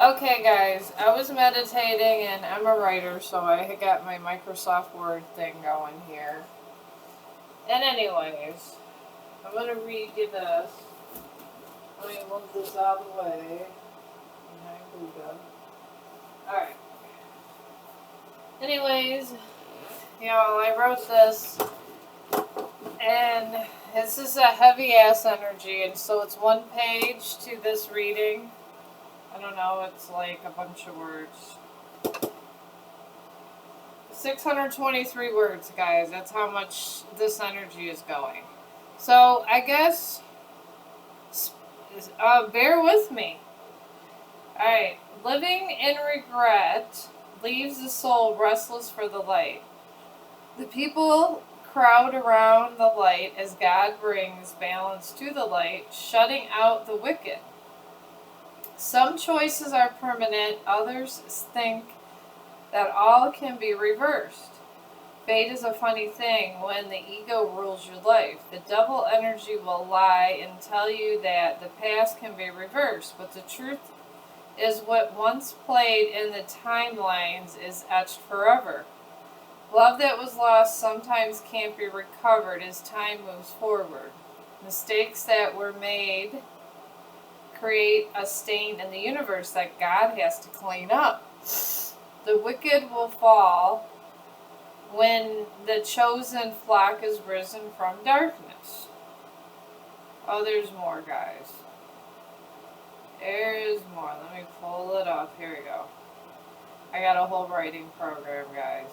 Okay, guys, I was meditating and I'm a writer, so I got my Microsoft Word thing going here. And, anyways, I'm going to read you this. Let me move this out of the way. Behind Buddha. Alright. Anyways, I wrote this, and this is a heavy ass energy, and so it's one page to this reading. I don't know, it's like a bunch of words. 623 words, guys. That's how much this energy is going. So, I guess, bear with me. Alright. Living in regret leaves the soul restless for the light. The people crowd around the light as God brings balance to the light, shutting out the wicked. Some choices are permanent, others think that all can be reversed. Fate is a funny thing when the ego rules your life. The devil energy will lie and tell you that the past can be reversed, but the truth is what once played in the timelines is etched forever. Love that was lost sometimes can't be recovered as time moves forward. Mistakes that were made create a stain in the universe that God has to clean up. The wicked will fall when the chosen flock is risen from darkness. Oh, there's more, guys. There is more. Let me pull it up. Here we go. I got a whole writing program, guys.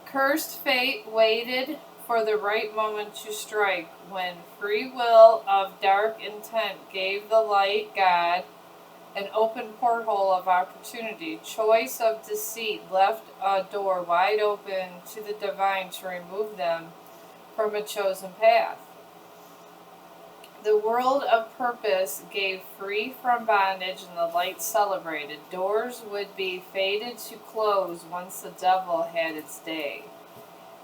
Cursed fate waited for the right moment to strike when free will of dark intent gave the light God an open porthole of opportunity. Choice of deceit left a door wide open to the divine to remove them from a chosen path. The world of purpose gave free from bondage and the light celebrated. Doors would be fated to close once the devil had its day,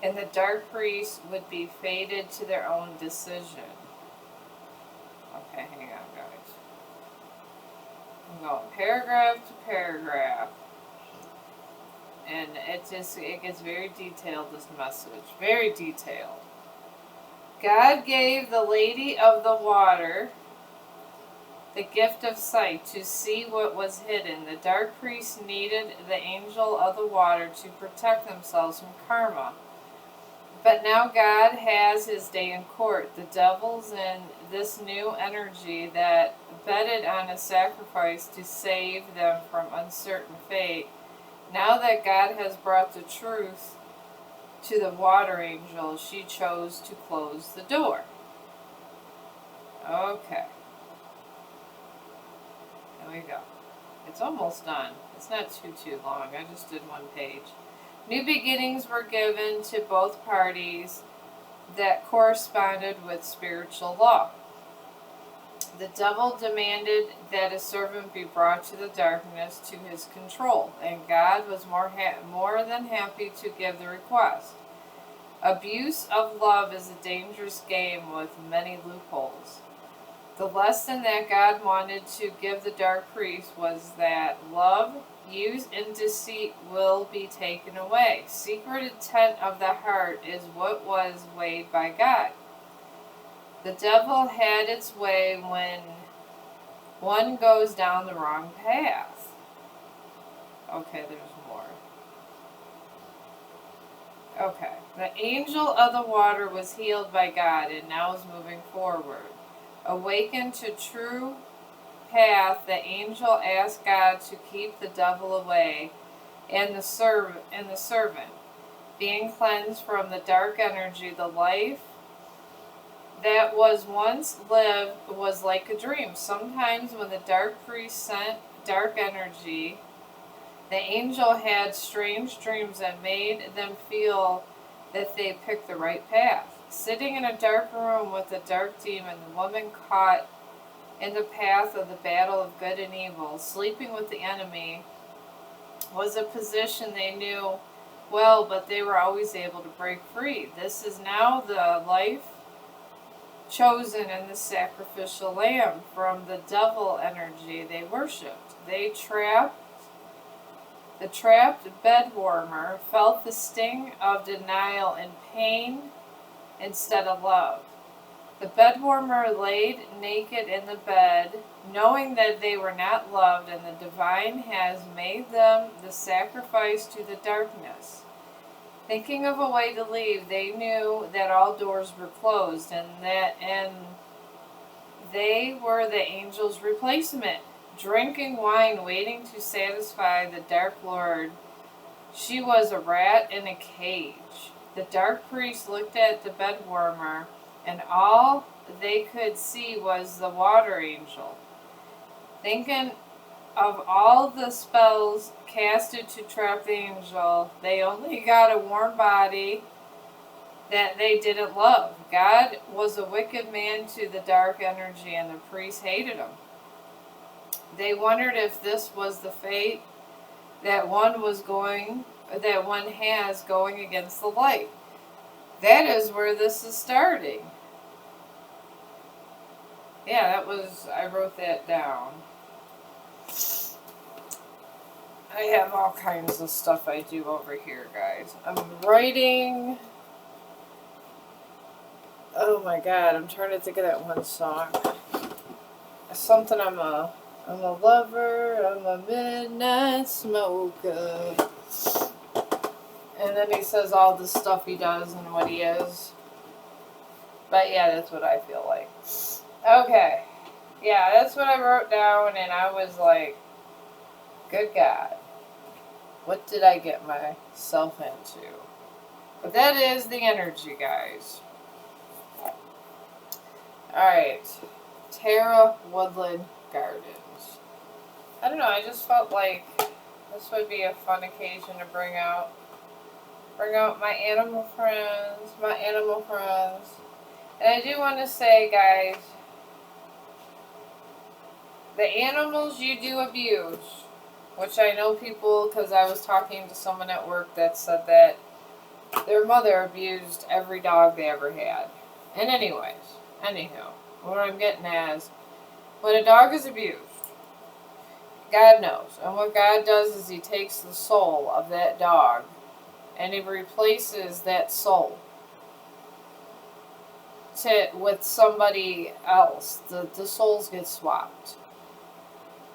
and the dark priests would be fated to their own decision. Okay, hang on, guys. I'm going paragraph to paragraph. And it gets very detailed, this message. Very detailed. God gave the Lady of the Water the gift of sight to see what was hidden. The dark priests needed the angel of the water to protect themselves from karma. But now God has his day in court. The devil's in this new energy that betted on a sacrifice to save them from uncertain fate. Now that God has brought the truth to the water angel, she chose to close the door. Okay. There we go. It's almost done. It's not too long. I just did one page. New beginnings were given to both parties that corresponded with spiritual law. The devil demanded that a servant be brought to the darkness to his control, and God was more than happy to give the request. Abuse of love is a dangerous game with many loopholes. The lesson that God wanted to give the dark priest was that love used in deceit will be taken away. Secret intent of the heart is what was weighed by God. The devil had its way when one goes down the wrong path. Okay, there's more. Okay. The angel of the water was healed by God and now is moving forward. Awakened to true path, the angel asked God to keep the devil away and the servant. Being cleansed from the dark energy, the life that was once lived was like a dream. Sometimes when the dark priest sent dark energy, the angel had strange dreams that made them feel that they picked the right path. Sitting in a dark room with a dark demon, the woman caught in the path of the battle of good and evil, sleeping with the enemy, was a position they knew well, but they were always able to break free. This is now the life chosen in the sacrificial lamb from the devil energy they worshipped. The trapped bedwarmer felt the sting of denial and pain instead of love. The bedwarmer laid naked in the bed, knowing that they were not loved, and the divine has made them the sacrifice to the darkness. Thinking of a way to leave, they knew that all doors were closed, and they were the angel's replacement, drinking wine, waiting to satisfy the Dark Lord. She was a rat in a cage. The dark priest looked at the bedwarmer, and all they could see was the water angel. Thinking of all the spells casted to trap the angel, they only got a warm body that they didn't love. God was a wicked man to the dark energy, and the priests hated him. They wondered if this was the fate that one has going against the light. That is where this is starting. Yeah, I wrote that down. I have all kinds of stuff I do over here, guys. I'm writing. Oh my god, I'm trying to think of that one song. Something I'm a lover, I'm a midnight smoker. And then he says all the stuff he does and what he is. But yeah, that's what I feel like. Okay. Yeah, that's what I wrote down, and I was like, good God. What did I get myself into? But that is the energy, guys. Alright. Tara Woodland Gardens. I don't know, I just felt like this would be a fun occasion to bring out my animal friends. And I do want to say, guys, the animals you do abuse, which I know people, because I was talking to someone at work that said that their mother abused every dog they ever had. And anywho, what I'm getting at is, when a dog is abused, God knows. And what God does is he takes the soul of that dog and he replaces that soul with somebody else. The souls get swapped.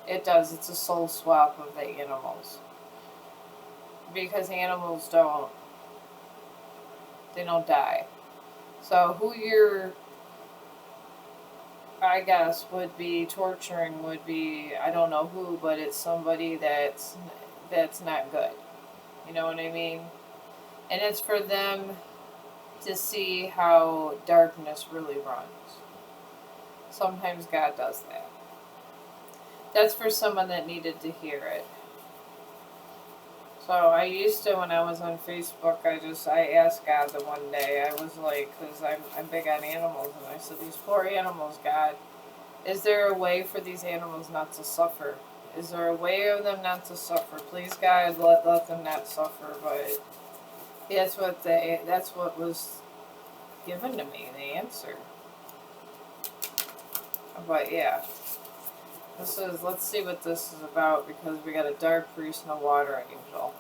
It does. It's a soul swap of the animals. Because animals don't die. So who you're, I guess, would be torturing would be, I don't know who, but it's somebody that's not good. You know what I mean? And it's for them to see how darkness really runs. Sometimes God does that. That's for someone that needed to hear it. So I used to, when I was on Facebook, I asked God the one day, I was like, because I'm big on animals, and I said, these poor animals, God, is there a way for these animals not to suffer? Is there a way of them not to suffer? Please, God, let them not suffer. But that's what was given to me, the answer. But yeah, let's see what this is about, because we got a dark priest and a water angel.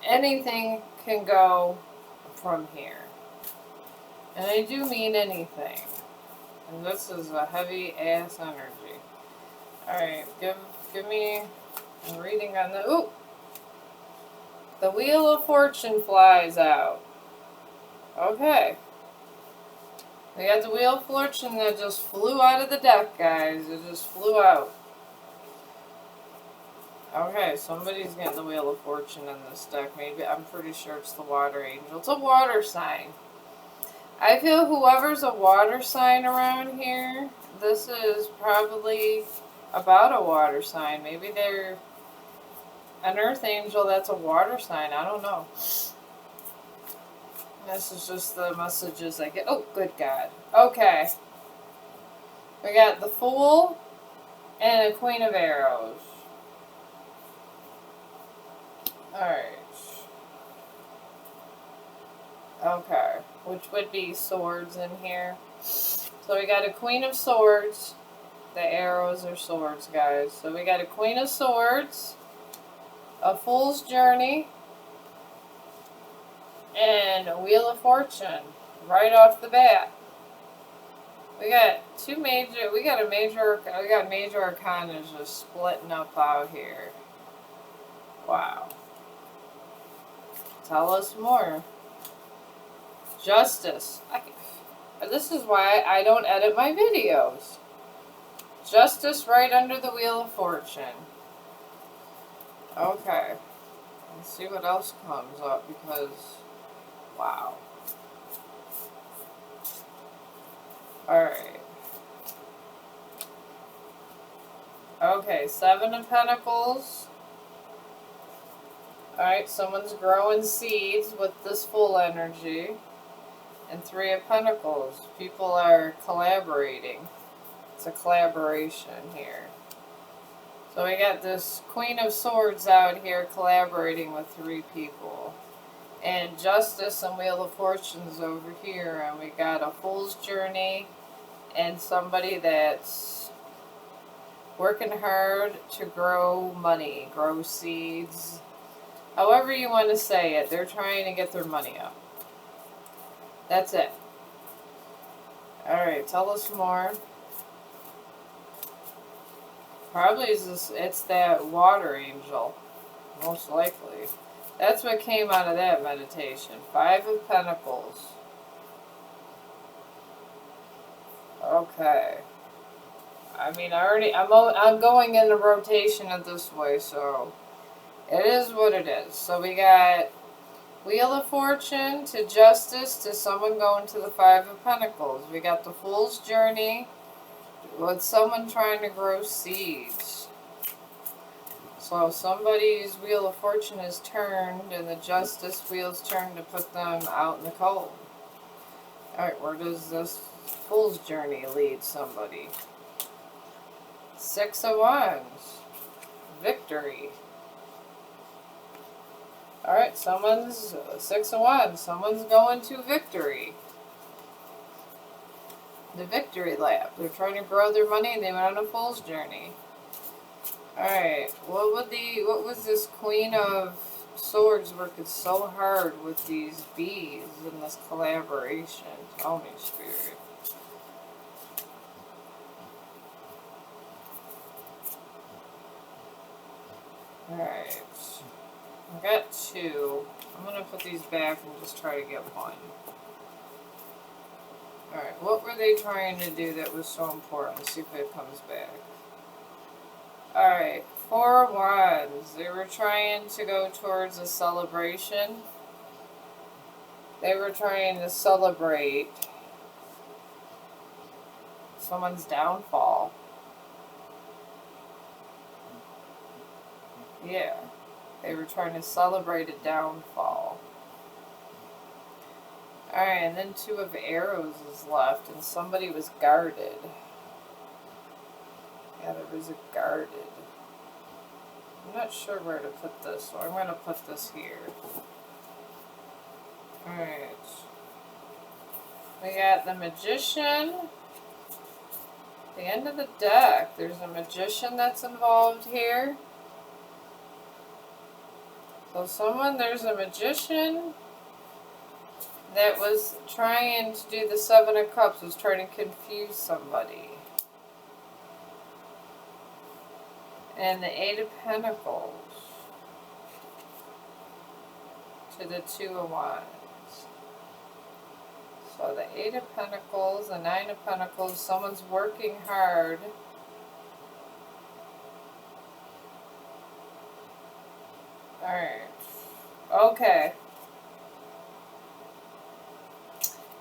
Anything can go from here. And I do mean anything. And this is a heavy ass energy. Alright, give me a reading on the, ooh! The Wheel of Fortune flies out. Okay. We got the Wheel of Fortune that just flew out of the deck, guys. It just flew out. Okay, somebody's getting the Wheel of Fortune in this deck. Maybe, I'm pretty sure it's the Water Angel. It's a water sign. I feel whoever's a water sign around here, this is probably about a water sign. Maybe they're an earth angel that's a water sign. I don't know. This is just the messages I get. Oh, good God. Okay. We got the Fool and a Queen of Arrows. Alright. Okay. Which would be swords in here. So we got a Queen of Swords. The arrows are swords, guys. So we got a Queen of Swords, a Fool's Journey, and a Wheel of Fortune right off the bat. We got major arcana just splitting up out here. Wow. Tell us more. Justice. This is why I don't edit my videos. Justice right under the Wheel of Fortune. Okay. Let's see what else comes up because, wow. Alright. Okay, Seven of Pentacles. Alright, someone's growing seeds with this full energy. And Three of Pentacles. People are collaborating. It's a collaboration here. So we got this Queen of Swords out here collaborating with three people. And Justice and Wheel of Fortune's over here. And we got a Fool's Journey and somebody that's working hard to grow money, grow seeds. However you want to say it, they're trying to get their money up. That's it. Alright, tell us more. Probably it's that water angel. Most likely. That's what came out of that meditation. Five of Pentacles. Okay. I mean, I'm going in the rotation of this way, so it is what it is. So we got Wheel of Fortune to Justice to someone going to the Five of Pentacles. We got the Fool's Journey with someone trying to grow seeds. So somebody's Wheel of Fortune is turned and the Justice wheel's turned to put them out in the cold. Alright, where does this Fool's Journey lead somebody? Six of Wands. Victory. Alright, someone's Six of Wands. Someone's going to victory. The victory lap. They're trying to grow their money and they went on a Fool's Journey. Alright, what was this Queen of Swords working so hard with these bees in this collaboration? Tell me, Spirit. Alright. I got two. I'm going to put these back and just try to get one. Alright, what were they trying to do that was so important? Let's see if it comes back. Alright, Four of Wands. They were trying to go towards a celebration. They were trying to celebrate someone's downfall. Yeah. They were trying to celebrate a downfall. Alright, and then Two of Arrows is left, and somebody was guarded. Yeah, there was a guarded. I'm not sure where to put this, so I'm going to put this here. Alright. We got the Magician. The end of the deck. There's a Magician that's involved here. So there's a Magician that was trying to do the Seven of Cups, was trying to confuse somebody. And the Eight of Pentacles to the Two of Wands. So the Eight of Pentacles, the Nine of Pentacles, someone's working hard. Alright. Okay.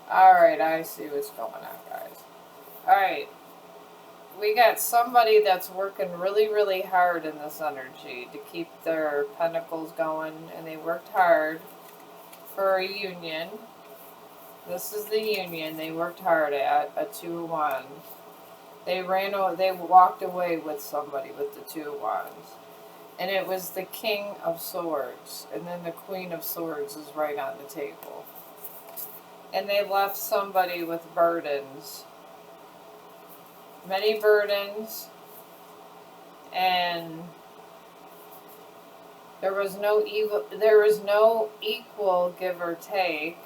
Alright, I see what's going on, guys. Alright. We got somebody that's working really, really hard in this energy to keep their pentacles going, and they worked hard for a union. This is the union they worked hard at, a Two of Wands. They walked away with somebody with the Two of Wands. And it was the King of Swords, and then the Queen of Swords is right on the table. And they left somebody with burdens many burdens, and there was no equal give or take,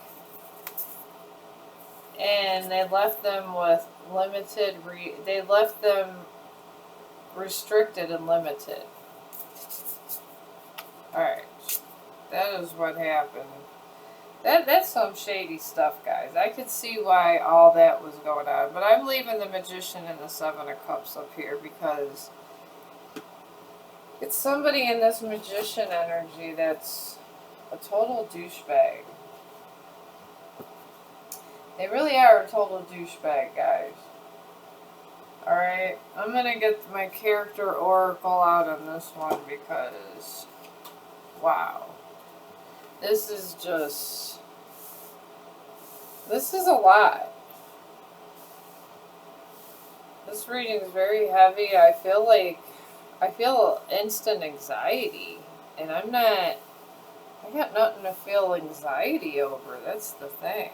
and they left them with they left them restricted and limited. Alright, that is what happened. That's some shady stuff, guys. I could see why all that was going on, but I'm leaving the Magician and the Seven of Cups up here because it's somebody in this Magician energy that's a total douchebag. They really are a total douchebag, guys. Alright, I'm going to get my character oracle out on this one because, wow. This is a lot. This reading is very heavy. I feel instant anxiety. And I got nothing to feel anxiety over. That's the thing.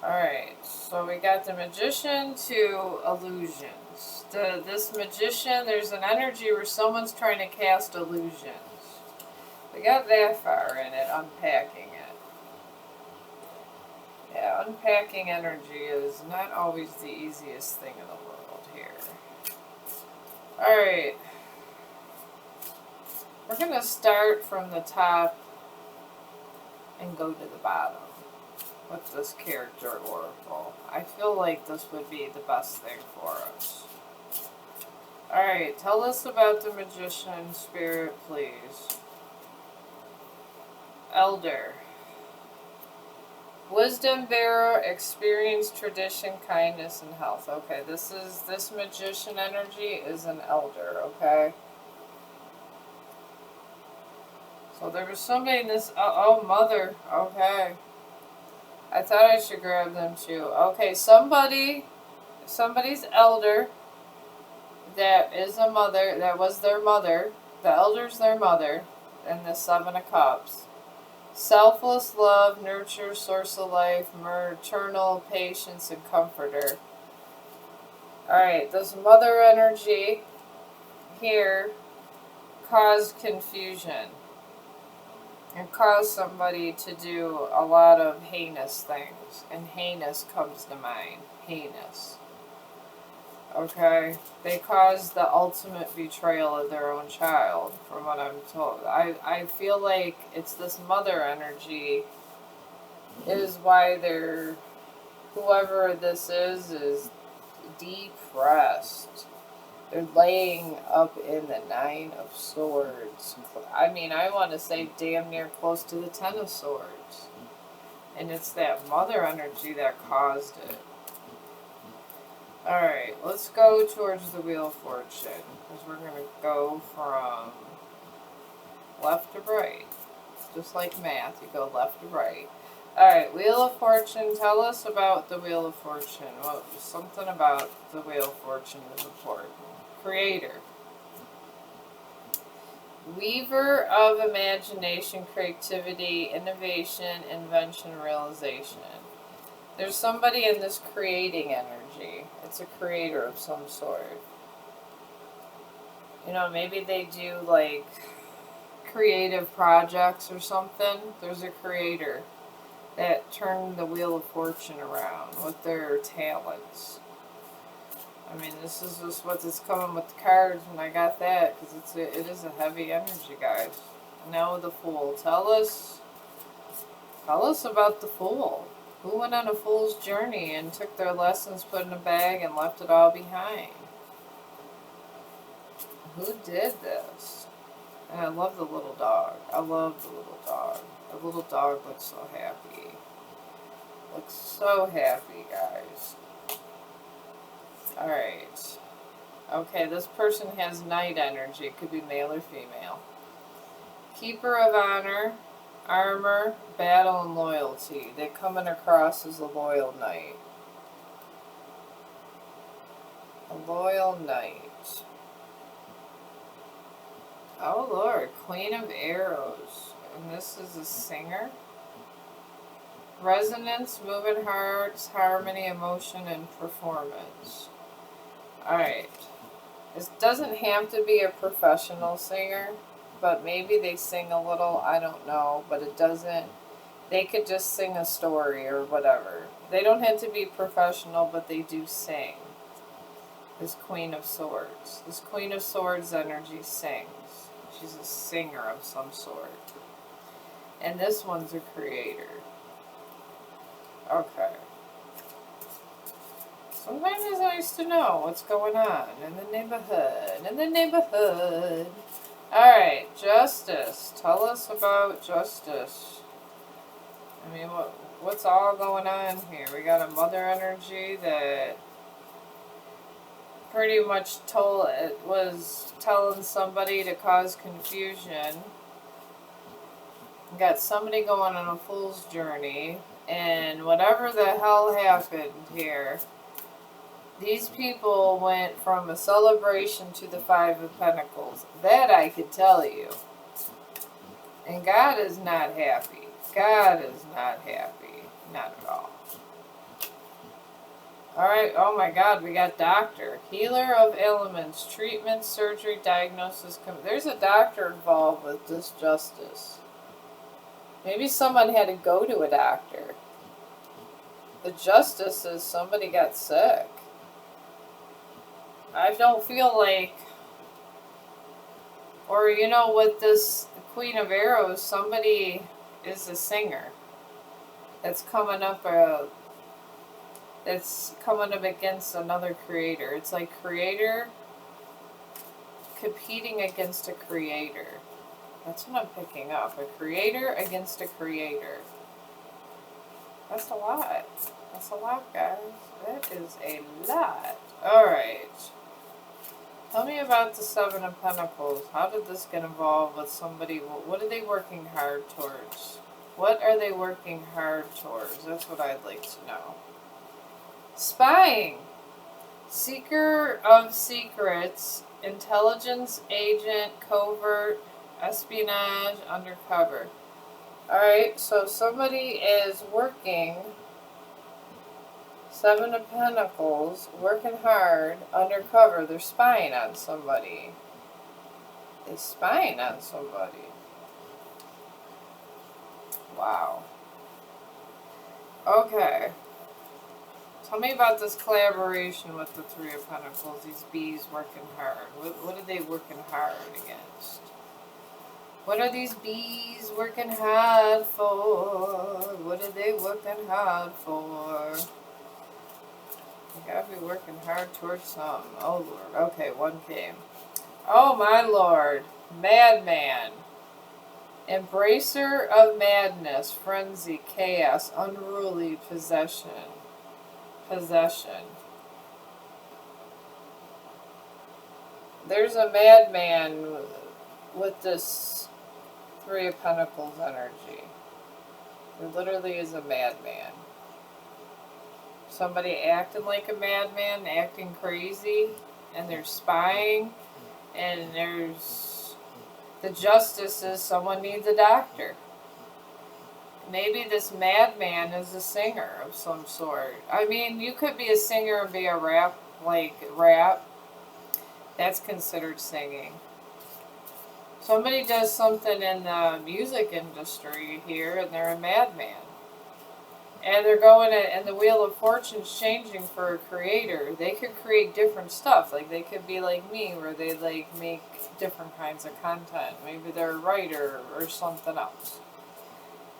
Alright, so we got the Magician to illusions. This Magician, there's an energy where someone's trying to cast illusions. We got that far in it, unpacking it. Yeah, unpacking energy is not always the easiest thing in the world here. Alright. We're going to start from the top and go to the bottom with this character oracle. I feel like this would be the best thing for us. Alright, tell us about the Magician, Spirit, please. Elder. Wisdom bearer, experience, tradition, kindness, and health. Okay, this Magician energy is an elder, okay? So there was somebody in this, oh, mother, okay. I thought I should grab them too. Okay, somebody's elder that is a mother, that was their mother. The elder's their mother, and the Seven of Cups. Selfless love, nurture, source of life, maternal patience, and comforter. Alright, this mother energy here caused confusion and caused somebody to do a lot of heinous things. And heinous comes to mind. Heinous. Okay? They caused the ultimate betrayal of their own child, from what I'm told. I feel like it's this mother energy is why whoever this is depressed. They're laying up in the Nine of Swords. I mean, I want to say damn near close to the Ten of Swords. And it's that mother energy that caused it. Alright, let's go towards the Wheel of Fortune, because we're going to go from left to right. Just like math, you go left to right. Alright, Wheel of Fortune, tell us about the Wheel of Fortune. Well, something about the Wheel of Fortune is important. Creator. Weaver of imagination, creativity, innovation, invention, realization. There's somebody in this creating energy. It's a creator of some sort. You know, maybe they do like creative projects or something. There's a creator that turned the Wheel of Fortune around with their talents. I mean, this is just what's coming with the cards when I got that, because it is a heavy energy, guys. Now the Fool. Tell us about the Fool. Who went on a fool's journey and took their lessons, put in a bag, and left it all behind? Who did this? And I love the little dog. I love the little dog. The little dog looks so happy. Looks so happy, guys. Alright. Okay, this person has Knight energy. It could be male or female. Keeper of honor, armor, battle, and loyalty. They're coming across as a loyal knight. A loyal knight. Oh Lord, Queen of Arrows. And this is a singer. Resonance, moving hearts, harmony, emotion, and performance. Alright. This doesn't have to be a professional singer, but maybe they sing a little, I don't know, but it doesn't. They could just sing a story or whatever. They don't have to be professional, but they do sing. This Queen of Swords. This Queen of Swords energy sings. She's a singer of some sort. And this one's a creator. Okay. Sometimes it's nice to know what's going on in the neighborhood. In the neighborhood. Alright, Justice. Tell us about Justice. I mean, what's all going on here? We got a mother energy that pretty much was telling somebody to cause confusion. We got somebody going on a fool's journey. And whatever the hell happened here, these people went from a celebration to the Five of Pentacles. That I could tell you. And God is not happy. God is not happy. Not at all. Alright, oh my God, we got doctor. Healer of ailments, treatment, surgery, diagnosis. There's a doctor involved with this Justice. Maybe someone had to go to a doctor. The Justice is somebody got sick. I don't feel like, or you know, with this Queen of Arrows, somebody is a singer that's coming up against another creator. It's like creator competing against a creator. That's what I'm picking up. A creator against a creator. That's a lot. That's a lot, guys. That is a lot. Alright. Tell me about the Seven of Pentacles. How did this get involved with somebody? What are they working hard towards? What are they working hard towards? That's what I'd like to know. Spying. Seeker of secrets. Intelligence agent. Covert. Espionage. Undercover. Alright, so somebody is working. Seven of Pentacles, working hard, undercover. They're spying on somebody. They're spying on somebody. Wow. Okay. Tell me about this collaboration with the Three of Pentacles. These bees working hard. What are they working hard against? What are these bees working hard for? What are they working hard for? You gotta be working hard towards something. Oh Lord. Okay, one came. Oh my Lord. Madman. Embracer of madness. Frenzy. Chaos. Unruly. Possession. Possession. There's a madman with this Three of Pentacles energy. There literally is a madman. Somebody acting like a madman, acting crazy, and they're spying, and there's the Justice is someone needs a doctor. Maybe this madman is a singer of some sort. I mean, you could be a singer and be a rap. That's considered singing. Somebody does something in the music industry here, and they're a madman. And they're going and the Wheel of Fortune's changing for a creator. They could create different stuff. Like they could be like me, where they like make different kinds of content. Maybe they're a writer or something else.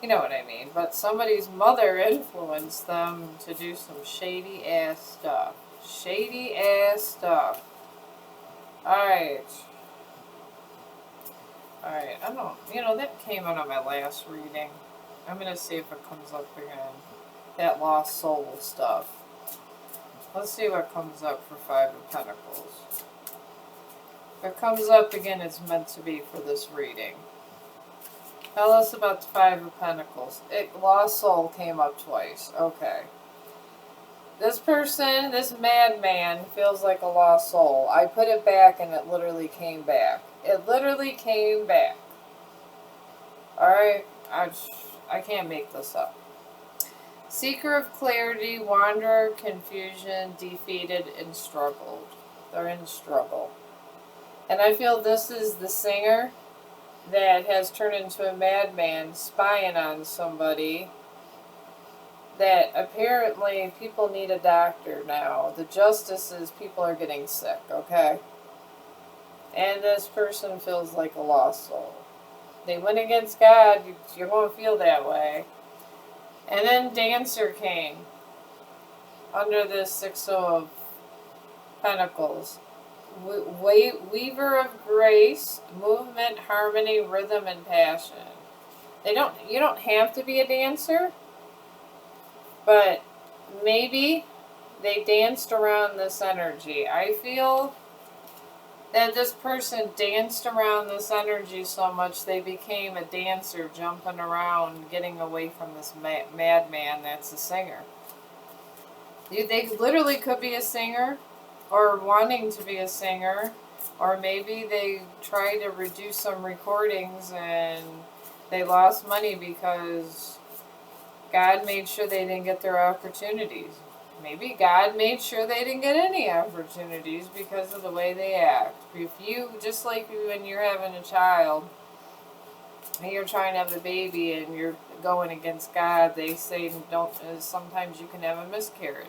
You know what I mean? But somebody's mother influenced them to do some shady ass stuff. Shady ass stuff. Alright. Alright, I don't, you know, that came out of my last reading. I'm going to see if it comes up again. That lost soul stuff. Let's see what comes up for Five of Pentacles. If it comes up again, it's meant to be for this reading. Tell us about the Five of Pentacles. Lost soul came up twice. Okay. This person, this madman, feels like a lost soul. I put it back and it literally came back. It literally came back. Alright? I can't make this up. Seeker of clarity, wanderer, confusion, defeated, and struggled. They're in struggle. And I feel this is the singer that has turned into a madman spying on somebody that apparently people need a doctor now. The justices, people are getting sick, okay? And this person feels like a lost soul. They went against God, you're going to feel that way. And then Dancer came under this Six of Pentacles. Weaver of grace, movement, harmony, rhythm, and passion. You don't have to be a dancer, but maybe they danced around this energy. I feel that this person danced around this energy so much they became a dancer, jumping around, getting away from this madman that's a singer. They literally could be a singer, or wanting to be a singer, or maybe they tried to reduce some recordings and they lost money because God made sure they didn't get their opportunities. Maybe God made sure they didn't get any opportunities because of the way they act. If you, just like when you're having a child and you're trying to have a baby and you're going against God, they say sometimes you can have a miscarriage.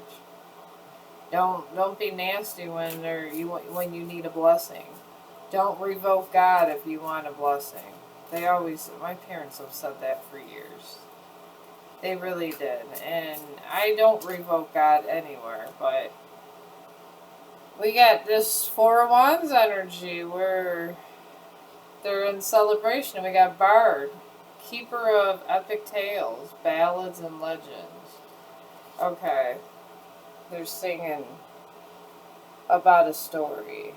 Don't be nasty when you need a blessing. Don't revoke God if you want a blessing. My parents have said that for years. They really did. And I don't revoke God anywhere, but we got this Four of Wands energy where they're in celebration. We got Bard, keeper of epic tales, ballads, and legends. Okay. They're singing about a story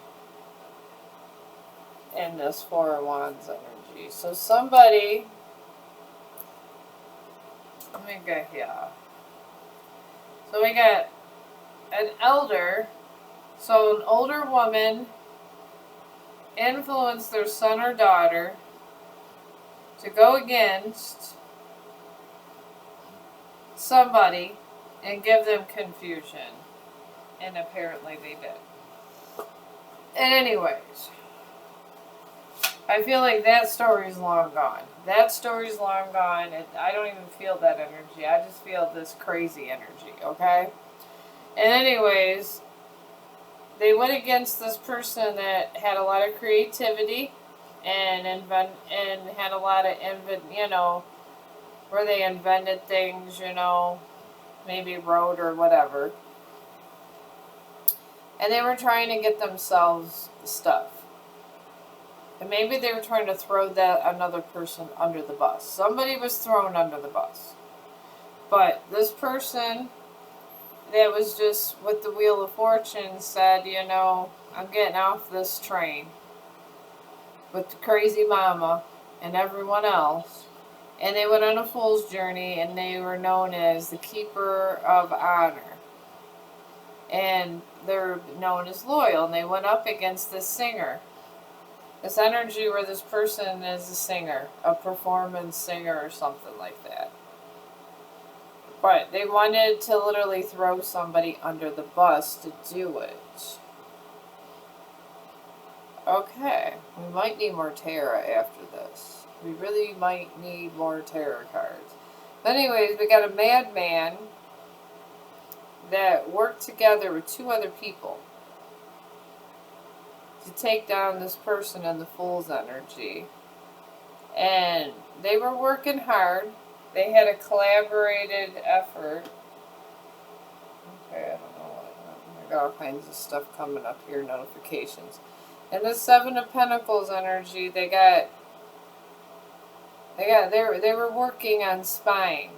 in this Four of Wands energy. So somebody, let me go here. So we got an elder, so an older woman influenced their son or daughter to go against somebody and give them confusion. And apparently they did. And anyways, I feel like that story's long gone. That story's long gone. I don't even feel that energy. I just feel this crazy energy, okay? And anyways, they went against this person that had a lot of creativity and had a lot of where they invented things, maybe wrote or whatever. And they were trying to get themselves stuff. And maybe they were trying to throw another person under the bus. Somebody was thrown under the bus. But this person that was just with the Wheel of Fortune said, I'm getting off this train with the crazy mama and everyone else. And they went on a fool's journey, and they were known as the Keeper of Honor. And they're known as loyal, and they went up against this singer. This energy where this person is a singer, a performance singer or something like that. But they wanted to literally throw somebody under the bus to do it. Okay, we might need more tarot after this. We really might need more tarot cards. But anyways, we got a madman that worked together with two other people to take down this person in the Fool's energy. And they were working hard. They had a collaborated effort. Okay, I don't know what. I got all kinds of stuff coming up here, notifications. And the Seven of Pentacles energy, they were working on spying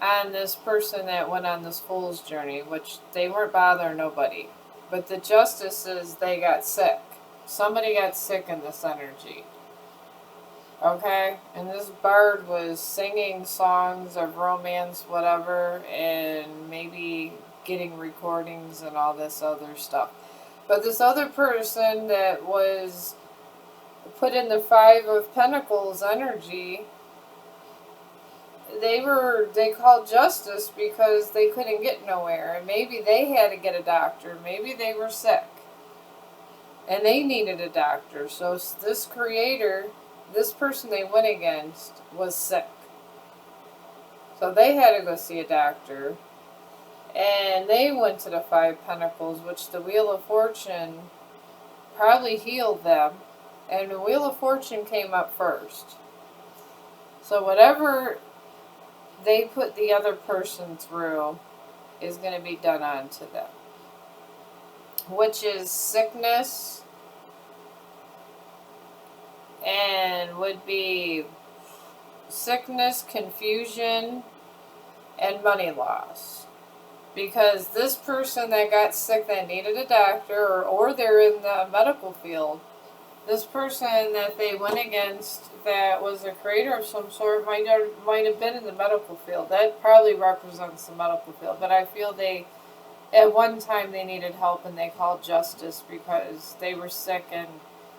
on this person that went on this fool's journey, which they weren't bothering nobody. But the justices, they got sick. Somebody got sick in this energy. Okay? And this bard was singing songs of romance, whatever, and maybe getting recordings and all this other stuff. But this other person that was put in the Five of Pentacles energy, they called justice because they couldn't get nowhere, and maybe they had to get a doctor, maybe they were sick and they needed a doctor. So this creator, this person they went against, was sick, so they had to go see a doctor, and they went to the Five Pentacles, which the Wheel of Fortune probably healed them, and the Wheel of Fortune came up first. So whatever they put the other person through is going to be done onto them, which is sickness, and would be sickness, confusion, and money loss. Because this person that got sick that needed a doctor, or they're in the medical field, this person that they went against that was a creator of some sort might have been in the medical field. That probably represents the medical field. But I feel they, at one time, they needed help and they called justice because they were sick, and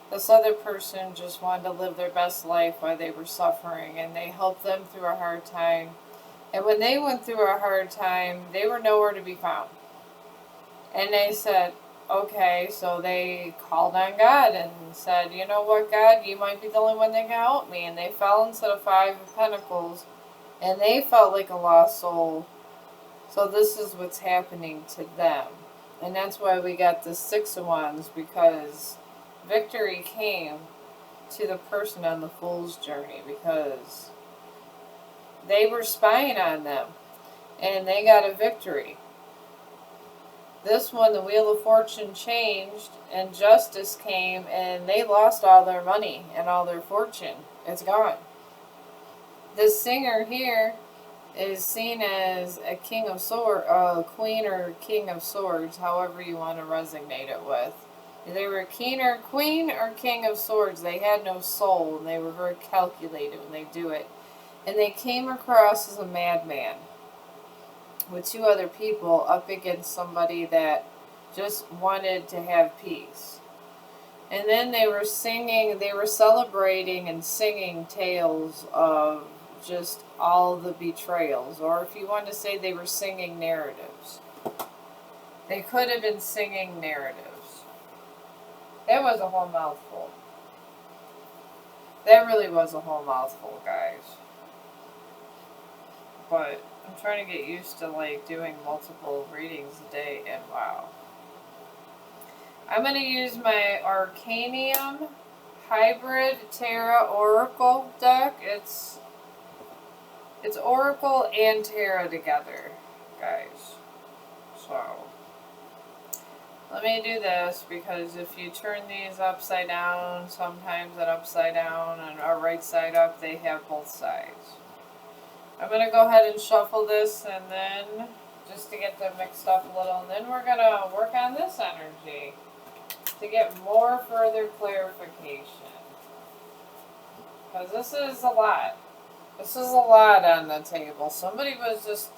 this other person just wanted to live their best life while they were suffering, and they helped them through a hard time. And when they went through a hard time, they were nowhere to be found. And they said, okay, so they called on God and said, you know what, God, you might be the only one that can help me. And they fell into the Five of Pentacles, and they felt like a lost soul. So this is what's happening to them. And that's why we got the Six of Wands, because victory came to the person on the Fool's Journey, because they were spying on them, and they got a victory. This one, the Wheel of Fortune changed, and justice came, and they lost all their money and all their fortune. It's gone. This singer here is seen as a king of swords, queen or king of swords, however you want to resonate it with. They were queen or king of swords. They had no soul, and they were very calculated when they do it. And they came across as a madman with two other people up against somebody that just wanted to have peace. And then they were singing, they were celebrating and singing tales of just all the betrayals. Or if you want to say, they were singing narratives. They could have been singing narratives. That was a whole mouthful. That really was a whole mouthful, guys. But I'm trying to get used to like doing multiple readings a day, and wow. I'm going to use my Arcanium Hybrid Tarot Oracle deck. It's Oracle and Tarot together, guys. So let me do this, because if you turn these upside down, sometimes an upside down and a right side up, they have both sides. I'm going to go ahead and shuffle this, and then just to get them mixed up a little, and then we're going to work on this energy to get more further clarification. Because this is a lot. This is a lot on the table. Somebody was just,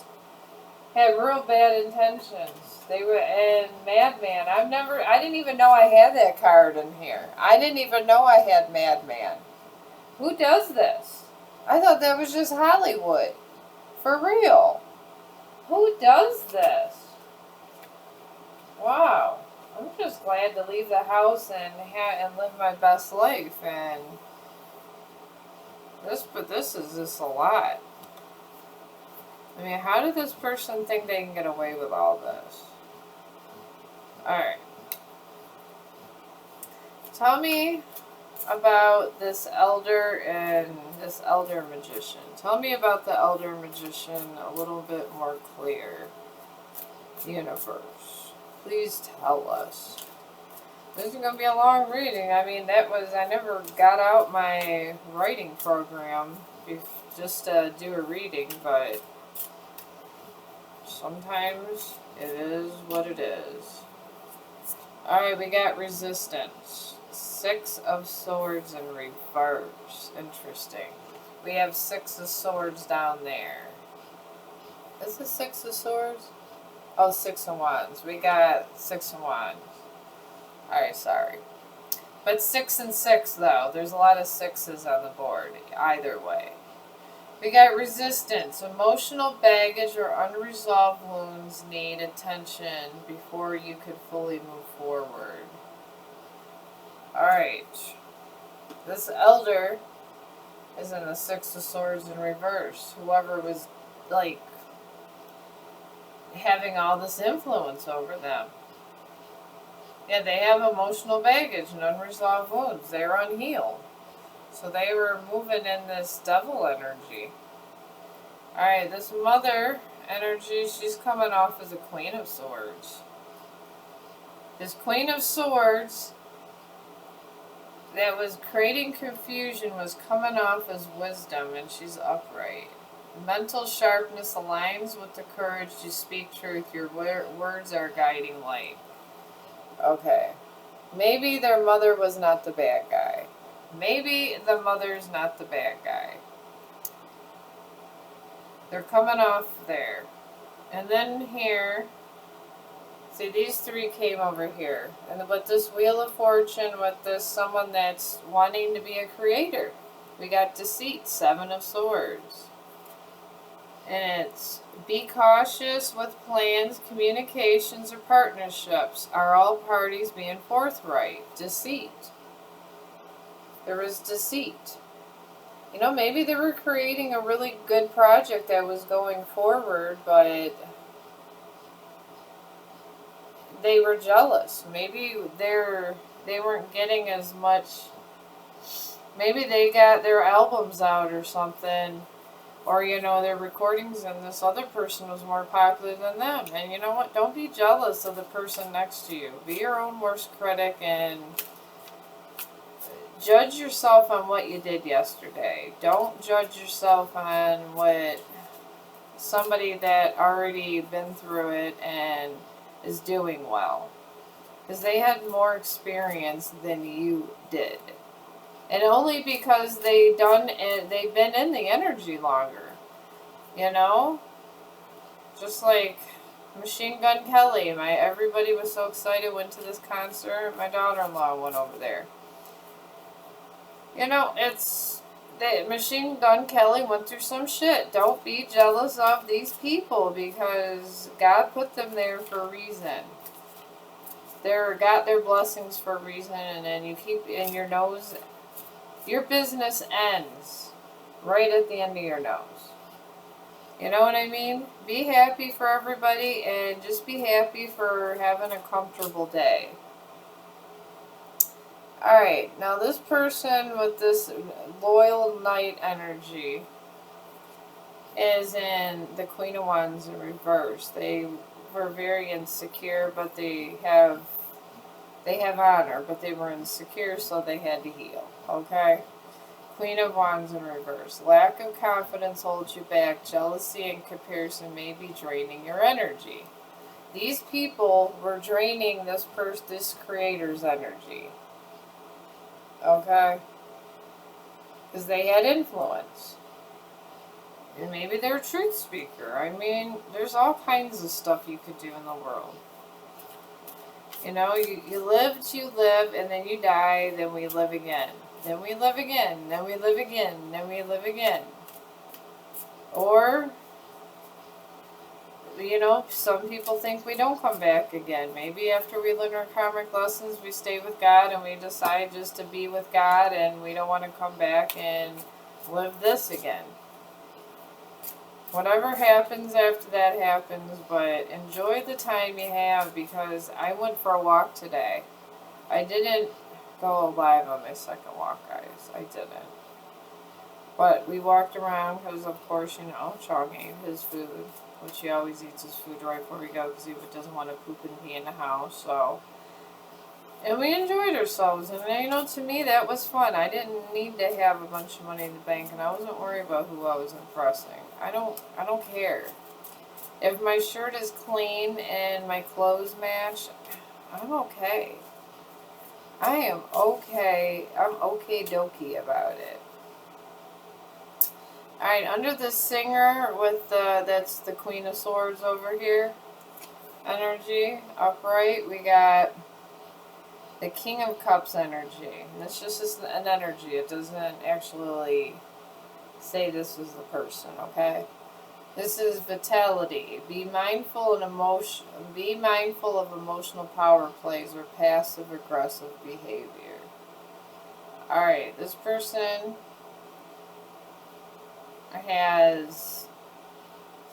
had real bad intentions. They were in Madman. I didn't even know I had that card in here. I didn't even know I had Madman. Who does this? I thought that was just Hollywood. For real. Who does this? Wow. I'm just glad to leave the house and live my best life. And this is just a lot. I mean, how did this person think they can get away with all this? Alright. Tell me about this elder and this elder magician. Tell me about the elder magician a little bit more clear. Universe, please tell us. This is going to be a long reading. I mean, I never got out my writing program just to do a reading, but sometimes it is what it is. Alright, we got resistance. Six of Swords in reverse. Interesting. We have Six of Swords down there. Is it Six of Swords? Oh, Six of Wands. We got Six of Wands. Alright, sorry. But 6 and 6, though. There's a lot of sixes on the board, either way. We got resistance. Emotional baggage or unresolved wounds need attention before you could fully move forward. Alright. This elder is in the Six of Swords in reverse. Whoever was, like, having all this influence over them. Yeah, they have emotional baggage and unresolved wounds. They're unhealed. So they were moving in this devil energy. Alright, this mother energy, she's coming off as a Queen of Swords. This Queen of Swords that was creating confusion was coming off as wisdom, and she's upright. Mental sharpness aligns with the courage to speak truth. Your words are guiding light. Okay. Maybe their mother was not the bad guy. Maybe the mother's not the bad guy. They're coming off there. And then here, see, these three came over here. And with this Wheel of Fortune, with this someone that's wanting to be a creator, we got deceit, Seven of Swords. And it's be cautious with plans, communications, or partnerships. Are all parties being forthright? Deceit. There was deceit. You know, maybe they were creating a really good project that was going forward, but they were jealous. Maybe they weren't getting as much. Maybe they got their albums out or something. Or, you know, their recordings and this other person was more popular than them. And you know what? Don't be jealous of the person next to you. Be your own worst critic and judge yourself on what you did yesterday. Don't judge yourself on what somebody that already been through it and is doing well. Because they had more experience than you did. And only because they've been in the energy longer. You know? Just like Machine Gun Kelly. Everybody was so excited, went to this concert. My daughter-in-law went over there. You know, Machine Gun Kelly went through some shit. Don't be jealous of these people because God put them there for a reason. Got their blessings for a reason, and then you keep in your nose. Your business ends right at the end of your nose. You know what I mean? Be happy for everybody and just be happy for having a comfortable day. Alright, now this person with this loyal knight energy is in the Queen of Wands in reverse. They were very insecure, but they have honor, but they were insecure, so they had to heal. Okay? Queen of Wands in reverse. Lack of confidence holds you back. Jealousy and comparison may be draining your energy. These people were draining this creator's energy. Okay? Because they had influence. And maybe they're a truth speaker. I mean, there's all kinds of stuff you could do in the world. You know, you live, and then you die, then we live again. Then we live again, then we live again, then we live again. Or, you know, some people think we don't come back again. Maybe after we learn our karmic lessons, we stay with God and we decide just to be with God and we don't want to come back and live this again. Whatever happens after that happens, but enjoy the time you have because I went for a walk today. I didn't go live on my second walk, guys. I didn't. But we walked around because, of course, you know, Chong ate his food, which he always eats his food right before we go because he doesn't want to poop and pee in the house, so. And we enjoyed ourselves, and you know, to me that was fun. I didn't need to have a bunch of money in the bank, and I wasn't worried about who I was impressing. I don't care. If my shirt is clean and my clothes match, I'm okay. I am okay. I'm okay dokie about it. Alright, under the singer with that's the Queen of Swords over here. Energy, upright, we got the King of Cups energy. And this just is an energy. It doesn't actually say this was the person, okay? This is vitality. Be mindful of emotional power plays or passive aggressive behavior. Alright, this person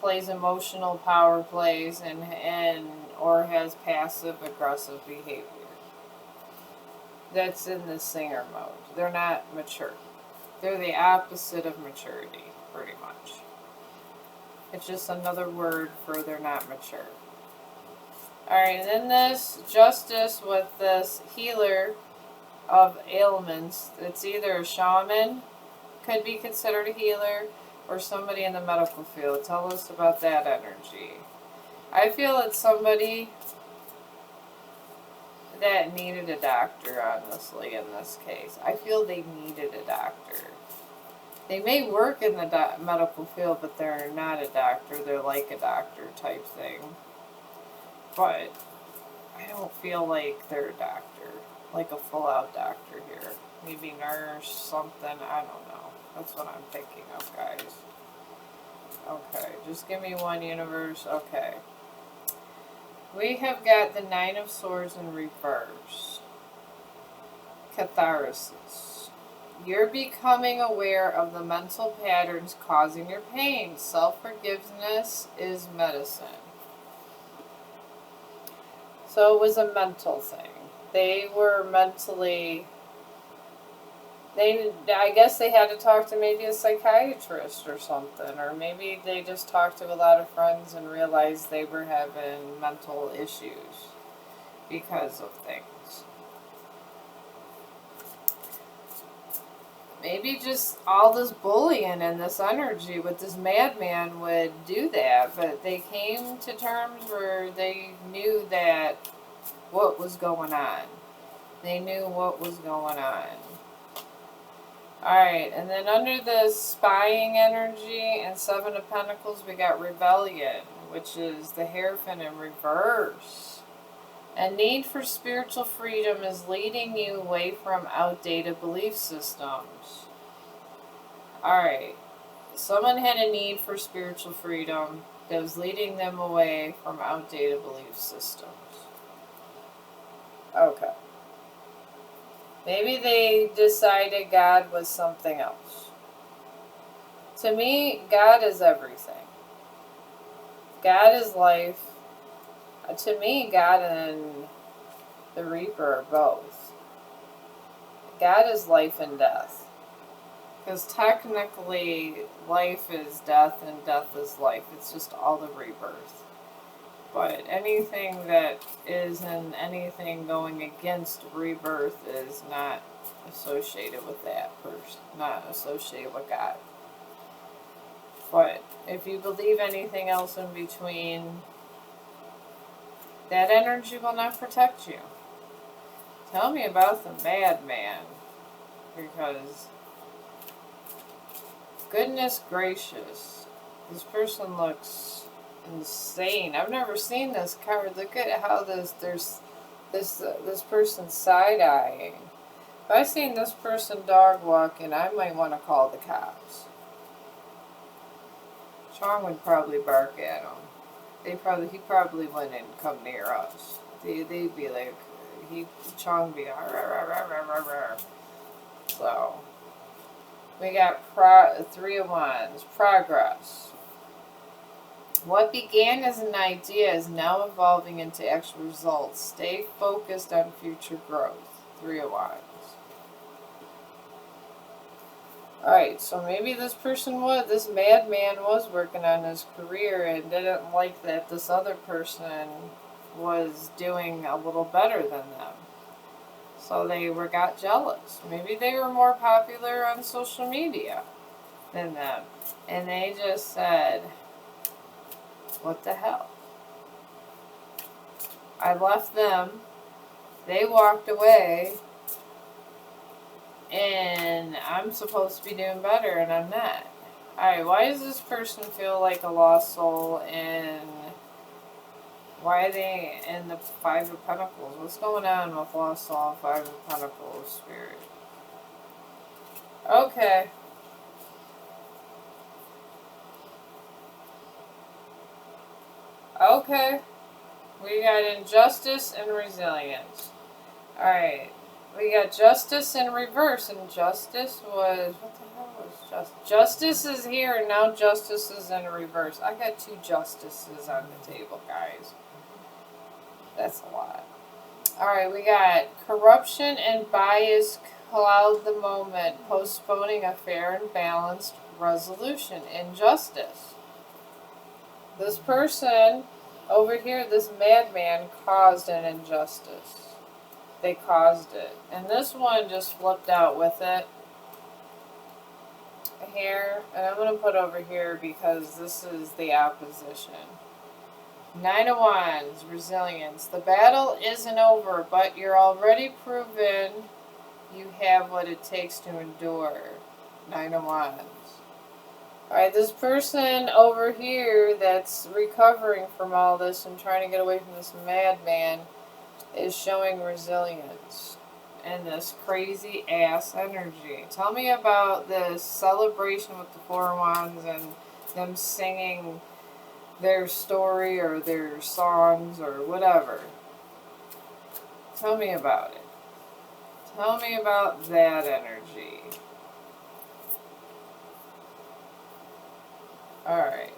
plays emotional power plays and or has passive aggressive behavior. That's in the singer mode. They're not mature. They're the opposite of maturity, pretty much. It's just another word for they're not mature. Alright, and then this justice with this healer of ailments. It's either a shaman, could be considered a healer, or somebody in the medical field. Tell us about that energy. I feel it's somebody that needed a doctor, honestly, in this case. I feel they needed a doctor. They may work in the medical field, but they're not a doctor. They're like a doctor type thing. But I don't feel like they're a doctor. Like a full-out doctor here. Maybe nurse, something. I don't know. That's what I'm thinking of, guys. Okay, just give me one universe. Okay. We have got the Nine of Swords in reverse. Catharsis. You're becoming aware of the mental patterns causing your pain. Self-forgiveness is medicine. So it was a mental thing. They were mentally... I guess they had to talk to maybe a psychiatrist or something. Or maybe they just talked to a lot of friends and realized they were having mental issues because of things. Maybe just all this bullying and this energy with this madman would do that. But they came to terms where they knew that what was going on. They knew what was going on. Alright, and then under the spying energy and Seven of Pentacles, we got rebellion, which is the Hierophant in reverse. A need for spiritual freedom is leading you away from outdated belief systems. Alright, someone had a need for spiritual freedom that was leading them away from outdated belief systems. Okay. Maybe they decided God was something else. To me, God is everything. God is life. To me, God and the Reaper are both. God is life and death. Because technically, life is death and death is life. It's just all the rebirth. But anything that is in anything going against rebirth is not associated with that person, not associated with God. But if you believe anything else in between, that energy will not protect you. Tell me about the madman, because goodness gracious, this person looks insane. I've never seen this card. Look at how there's this person side-eyeing. If I seen this person dog walking, I might want to call the cops. Sean would probably bark at him. He probably wouldn't come near us. They'd be like, Chong be rah, rah, rah, rah, rah, rah. So we got 3 of Wands, progress. What began as an idea is now evolving into actual results. Stay focused on future growth. 3 of Wands. Alright, so maybe this madman was working on his career and didn't like that this other person was doing a little better than them. So they got jealous. Maybe they were more popular on social media than them. And they just said, what the hell? I left them. They walked away. And I'm supposed to be doing better, and I'm not. Alright, why does this person feel like a lost soul, and why are they in the 5 of Pentacles? What's going on with lost soul and 5 of Pentacles, Spirit? Okay. Okay. We got injustice and resilience. Alright. We got justice in reverse, and justice was, what the hell was justice? Justice is here, and now justice is in reverse. I got 2 justices on the table, guys. That's a lot. Alright, we got corruption and bias cloud the moment, postponing a fair and balanced resolution. Injustice. This person over here, this madman, caused an injustice. They caused it. And this one just flipped out with it. Here. And I'm going to put over here because this is the opposition. 9 of Wands, resilience. The battle isn't over, but you're already proven you have what it takes to endure. 9 of Wands. Alright, this person over here that's recovering from all this and trying to get away from this madman is showing resilience and this crazy ass energy. Tell me about this celebration with the 4 of Wands and them singing their story or their songs or whatever. Tell me about it. Tell me about that energy. Alright.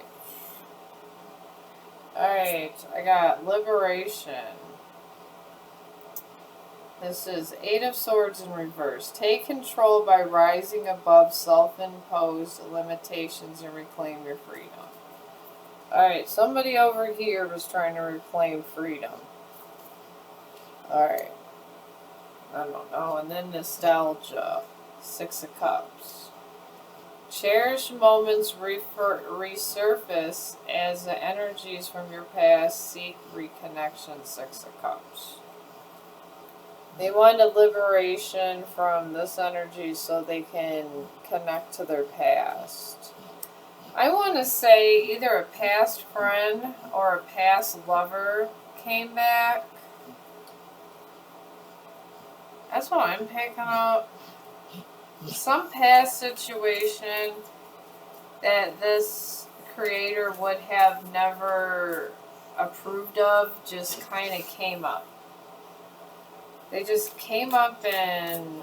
Alright, I got liberation. This is 8 of Swords in reverse. Take control by rising above self-imposed limitations and reclaim your freedom. Alright, somebody over here was trying to reclaim freedom. Alright. I don't know. And then nostalgia. 6 of Cups. Cherished moments resurface as the energies from your past seek reconnection. 6 of Cups. They wanted liberation from this energy so they can connect to their past. I want to say either a past friend or a past lover came back. That's what I'm picking up. Some past situation that this creator would have never approved of just kind of came up. They just came up and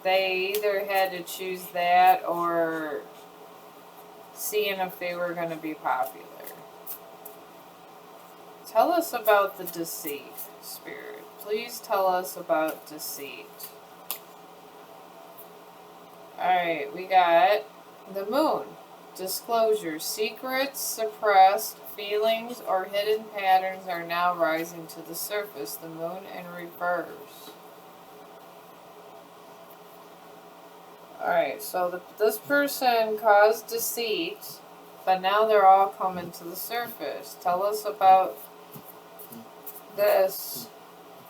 they either had to choose that or seeing if they were going to be popular. Tell us about the deceit, Spirit. Please tell us about deceit. Alright, we got the Moon. Disclosure. Secrets, suppressed feelings, or hidden patterns are now rising to the surface. The Moon in reverse. Alright, so this person caused deceit, but now they're all coming to the surface. Tell us about this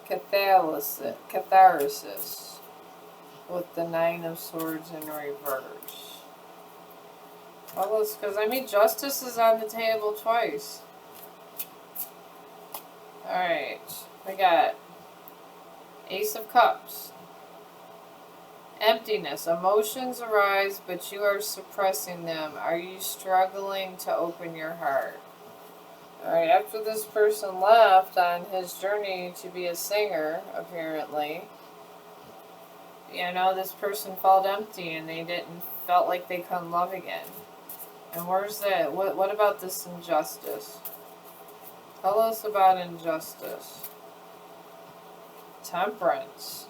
catharsis with the 9 of Swords in reverse. Tell us, because I mean, justice is on the table twice. Alright, we got Ace of Cups. Emptiness. Emotions arise, but you are suppressing them. Are you struggling to open your heart? Alright, after this person left on his journey to be a singer, apparently, you know, this person felt empty and they felt like they couldn't love again. And where's that? What about this injustice? Tell us about injustice. Temperance.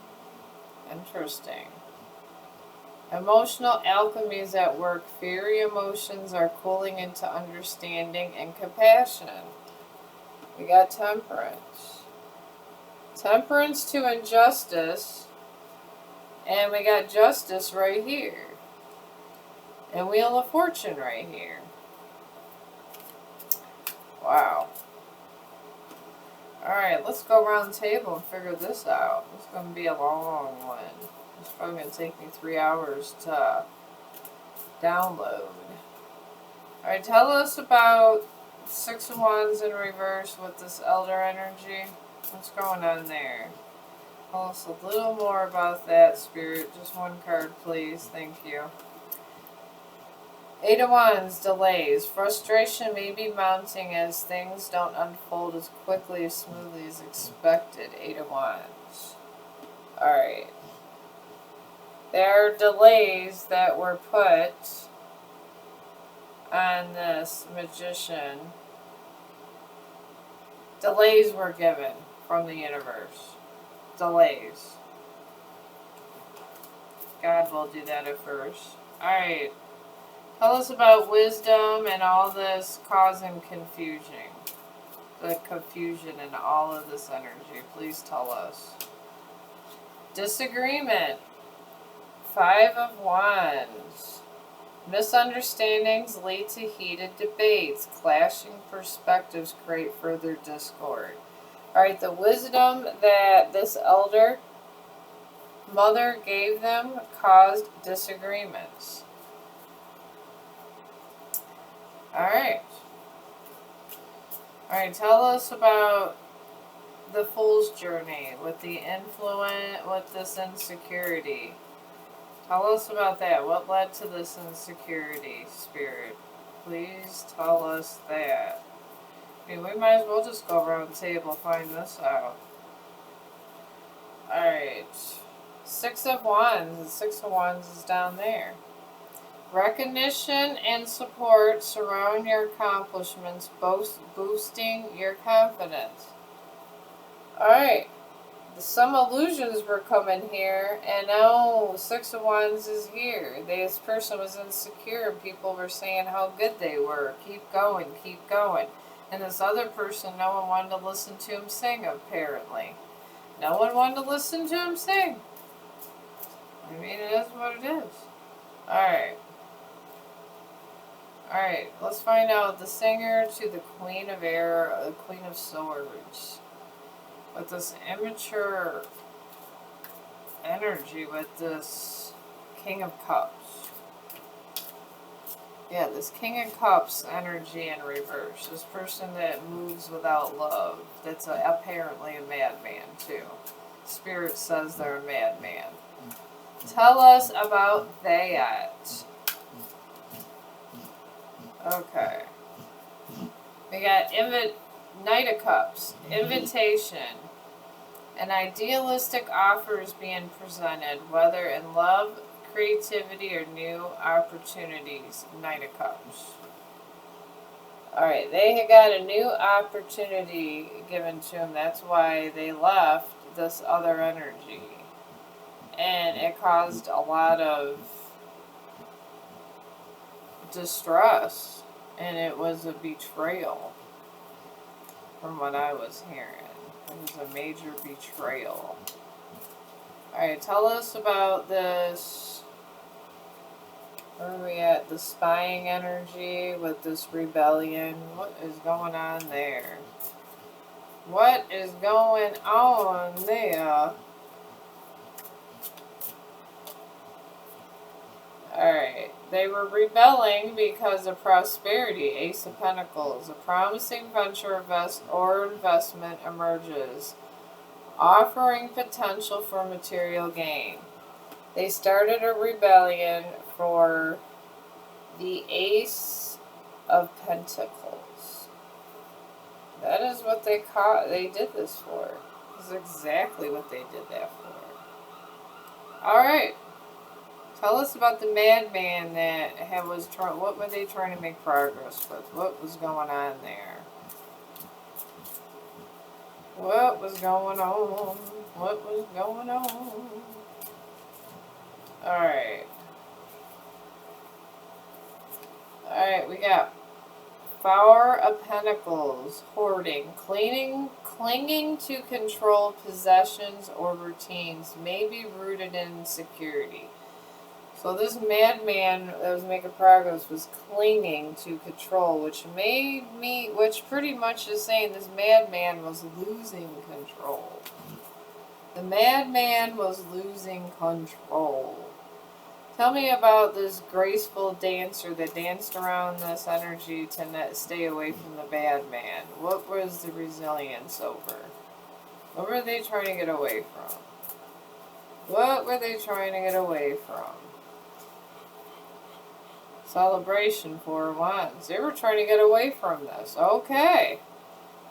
Interesting. Emotional alchemy is at work. Fiery emotions are cooling into understanding and compassion. We got temperance. Temperance to injustice. And we got justice right here. And Wheel of Fortune right here. Wow. Alright, let's go around the table and figure this out. It's going to be a long one. It's probably going to take me 3 hours to download. Alright, tell us about 6 of Wands in reverse with this Elder energy. What's going on there? Tell us a little more about that, Spirit. Just one card, please. Thank you. Eight of Wands, delays. Frustration may be mounting as things don't unfold as quickly as smoothly as expected. Eight of Wands. Alright. There are delays that were put on this Magician. Delays were given from the universe. Delays. God will do that at first. Alright. Tell us about wisdom and all this causing confusion. The confusion and all of this energy. Please tell us. Disagreement. Five of Wands. Misunderstandings lead to heated debates. Clashing perspectives create further discord. Alright, the wisdom that this elder mother gave them caused disagreements. Alright. Alright, tell us about the Fool's Journey with the influence, with this insecurity. Tell us about that. What led to this insecurity, Spirit? Please tell us that. I mean, we might as well just go around the table and find this out. Alright. Six of Wands. The Six of Wands is down there. Recognition and support surround your accomplishments, boosting your confidence. Alright. Some illusions were coming here, and now Six of Wands is here. This person was insecure, and people were saying how good they were. Keep going, keep going. And this other person, no one wanted to listen to him sing, apparently. No one wanted to listen to him sing. I mean, it is what it is. Alright. Alright, let's find out the singer to the Queen of Air, the Queen of Swords. With this immature energy, with this King of Cups. Yeah, this King of Cups energy in reverse. This person that moves without love. That's apparently a madman, too. Spirit says they're a madman. Tell us about that. Okay. We got Knight of Cups. Invitation. An idealistic offer is being presented, whether in love, creativity, or new opportunities. Knight of Cups. Alright, they had got a new opportunity given to them. That's why they left this other energy. And it caused a lot of distress. And it was a betrayal. From what I was hearing. It was a major betrayal. Alright, tell us about this. Where are we at? The spying energy with this rebellion. What is going on there? What is going on there? Alright. They were rebelling because of prosperity. Ace of Pentacles. A promising venture or investment emerges, offering potential for material gain. They started a rebellion for the Ace of Pentacles. That is what they did this for. This is exactly what they did that for. Alright. Tell us about the madman that was trying. What were they trying to make progress with? What was going on there? What was going on? What was going on? Alright. Alright, we got Four of Pentacles. Hoarding. Clinging to control, possessions, or routines may be rooted in insecurity. So this madman that was making progress was clinging to control, which pretty much is saying this madman was losing control. The madman was losing control. Tell me about this graceful dancer that danced around this energy to stay away from the bad man. What was the resilience over? What were they trying to get away from? What were they trying to get away from? Celebration for Wands. They were trying to get away from this. Okay.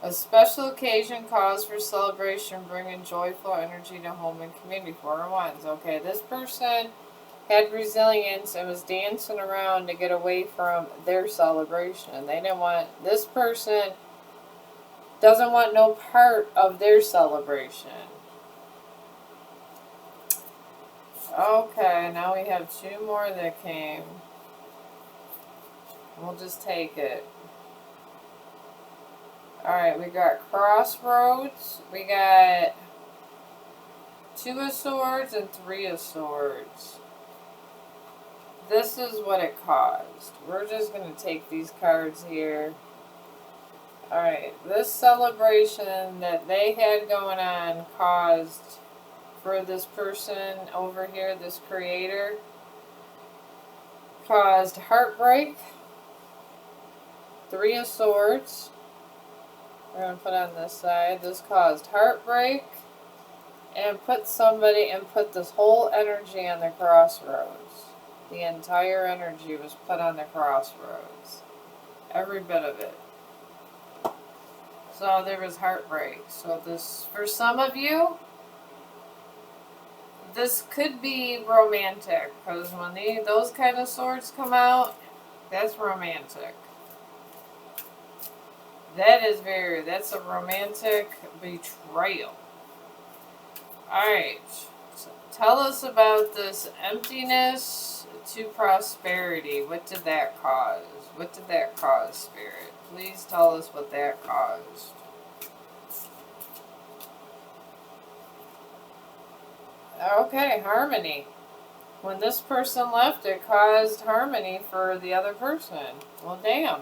A special occasion cause for celebration, bringing joyful energy to home and community. Four of Wands. Okay, this person had resilience and was dancing around to get away from their celebration. They didn't want, this person doesn't want no part of their celebration. Okay, now we have two more that came. We'll just take it. Alright, we got Crossroads. We got Two of Swords and Three of Swords. This is what it caused. We're just going to take these cards here. Alright, this celebration that they had going on caused, for this person over here, this creator, caused heartbreak. Three of Swords. We're going to put on this side. This caused heartbreak and put this whole energy on the crossroads. The entire energy was put on the crossroads. Every bit of it. So there was heartbreak. So this, for some of you, this could be romantic. Because when those kind of swords come out, that's romantic. That's a romantic betrayal. Alright, so tell us about this emptiness to prosperity. What did that cause? What did that cause, Spirit? Please tell us what that caused. Okay, harmony. When this person left, it caused harmony for the other person. Well, damn.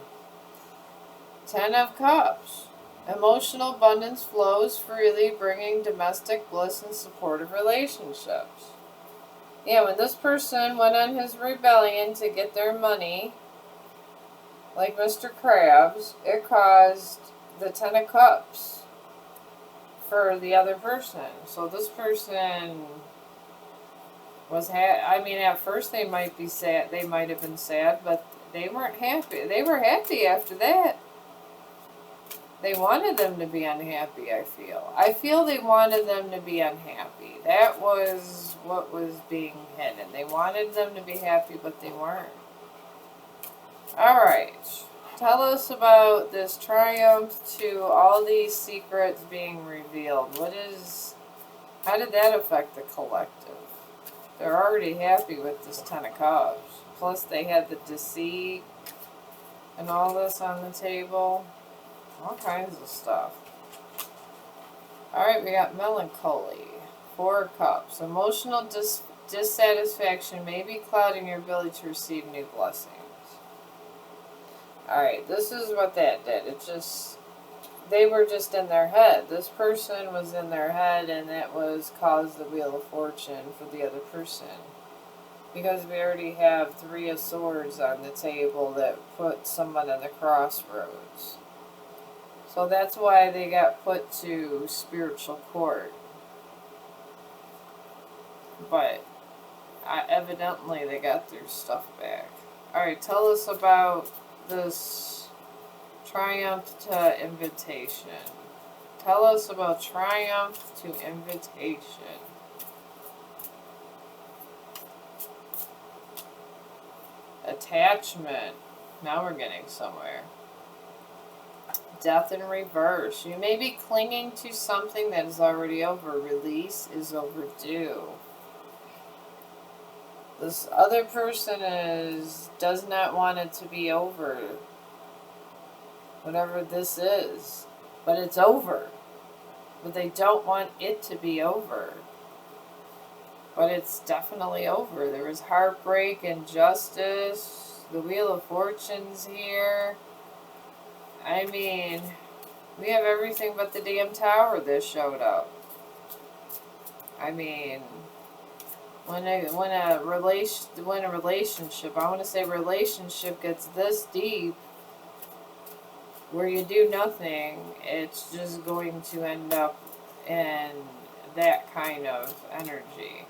Ten of Cups. Emotional abundance flows freely, bringing domestic bliss and supportive relationships. Yeah, when this person went on his rebellion to get their money, like Mr. Krabs, it caused the Ten of Cups for the other person. So this person was at first they might be sad. They might have been sad, but they weren't happy. They were happy after that. They wanted them to be unhappy, I feel. I feel they wanted them to be unhappy. That was what was being hidden. They wanted them to be happy, but they weren't. Alright. Tell us about this triumph to all these secrets being revealed. How did that affect the collective? They're already happy with this Ten of Cups. Plus they had the deceit and all this on the table. All kinds of stuff. Alright, we got melancholy. Four of Cups. Emotional dissatisfaction may be clouding your ability to receive new blessings. Alright, this is what that did. They were just in their head. This person was in their head, and that caused the Wheel of Fortune for the other person. Because we already have Three of Swords on the table that put someone in the crossroads. So that's why they got put to spiritual court. But evidently they got their stuff back. Alright, tell us about this triumph to invitation. Tell us about triumph to invitation. Attachment. Now we're getting somewhere. Death in reverse. You may be clinging to something that is already over. Release is overdue. This other person does not want it to be over. Whatever this is. But it's over. But they don't want it to be over. But it's definitely over. There was heartbreak, injustice. The Wheel of Fortune's here. I mean, we have everything but the damn Tower that showed up. I mean, when a relationship, I want to say relationship gets this deep, where you do nothing, it's just going to end up in that kind of energy.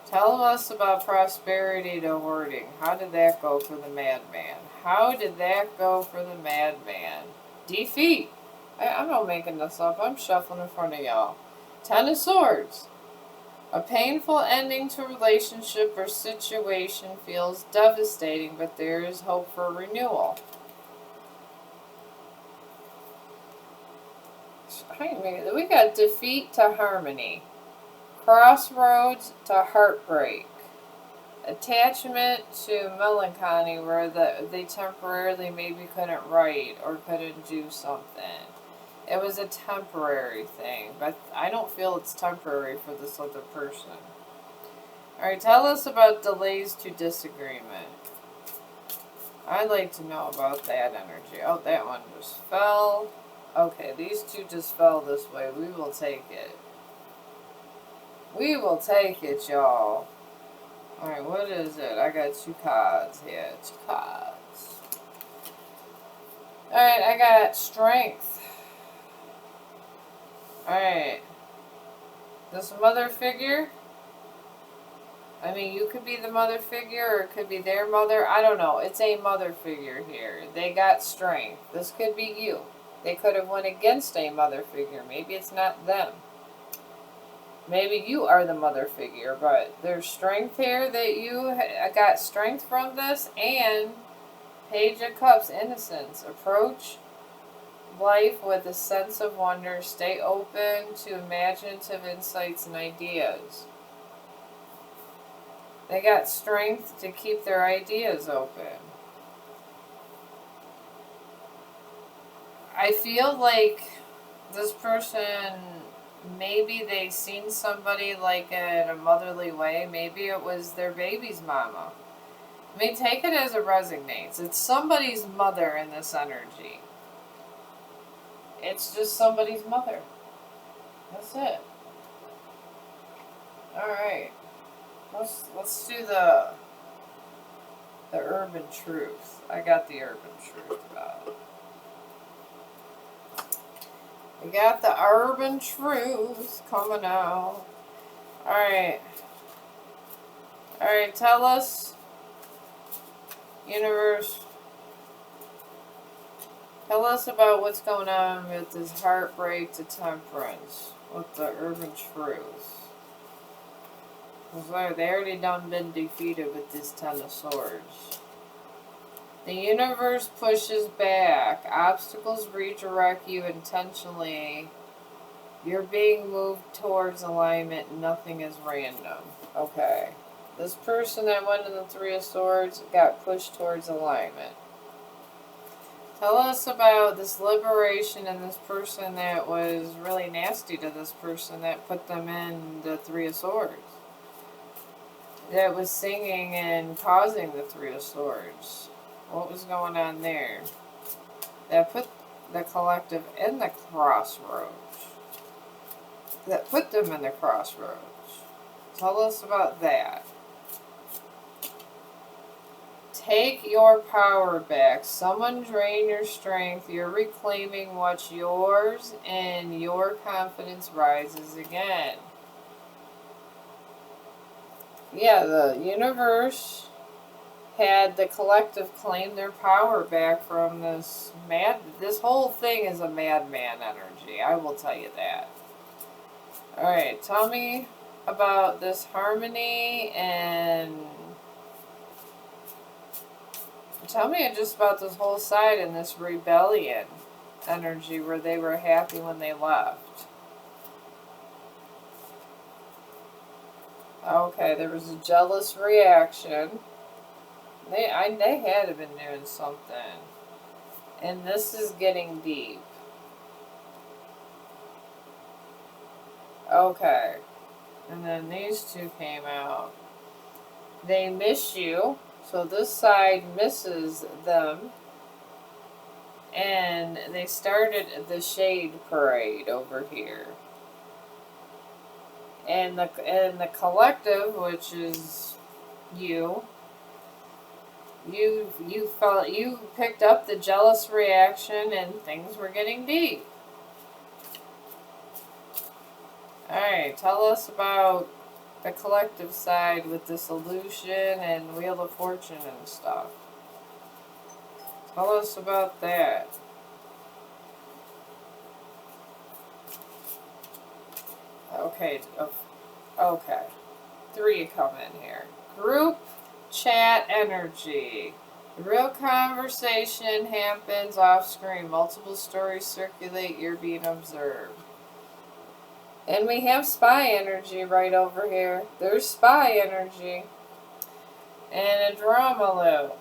Tell us about prosperity to hoarding. How did that go for the madman? How did that go for the madman? Defeat. I'm not making this up. I'm shuffling in front of y'all. Ten of Swords. A painful ending to a relationship or situation feels devastating, but there is hope for renewal. We got defeat to harmony. Crossroads to heartbreak. Attachment to melancholy, where they temporarily maybe couldn't write or couldn't do something. It was a temporary thing, but I don't feel it's temporary for this other person. Alright, tell us about delays to disagreement. I'd like to know about that energy. Oh, that one just fell. Okay, these two just fell this way. We will take it. We will take it, y'all. Alright, what is it? I got two cards here. Two cards. Alright, I got strength. Alright. This mother figure. I mean, you could be the mother figure or it could be their mother. I don't know. It's a mother figure here. They got strength. This could be you. They could have went against a mother figure. Maybe it's not them. Maybe you are the mother figure, but there's strength here that you got strength from this. And Page of Cups, innocence. Approach life with a sense of wonder. Stay open to imaginative insights and ideas. They got strength to keep their ideas open. I feel like this person, maybe they seen somebody like in a motherly way. Maybe it was their baby's mama. I mean, take it as it resonates. It's somebody's mother in this energy. It's just somebody's mother. That's it. Alright. Let's do the urban truth. I got the urban truth about it. We got the urban truth coming out. Alright. Alright, tell us, universe, tell us about what's going on with this heartbreak to temperance with the urban truth. Because they already done been defeated with this Ten of Swords. The universe pushes back. Obstacles redirect you intentionally. You're being moved towards alignment. Nothing is random. Okay. This person that went in the Three of Swords got pushed towards alignment. Tell us about this liberation and this person that was really nasty to this person that put them in the Three of Swords. That was singing and causing the Three of Swords. What was going on there? That put the collective in the crossroads. That put them in the crossroads. Tell us about that. Take your power back. Someone drain your strength. You're reclaiming what's yours and your confidence rises again. Yeah, the universe had the collective claim their power back from this whole thing is a madman energy. I will tell you that. Alright, tell me about this harmony and tell me just about this whole side and this rebellion energy where they were happy when they left. Okay, there was a jealous reaction. They had to have been doing something. And this is getting deep. Okay. And then these two came out. They miss you. So this side misses them. And they started the shade parade over here. And the collective, which is you picked up the jealous reaction and things were getting deep. Alright, tell us about the collective side with dissolution and Wheel of Fortune and stuff. Tell us about that. Okay, okay. 3 come in here. Group chat energy. Real conversation happens off screen. Multiple stories circulate. You're being observed. And we have spy energy right over here. There's spy energy. And a drama loop.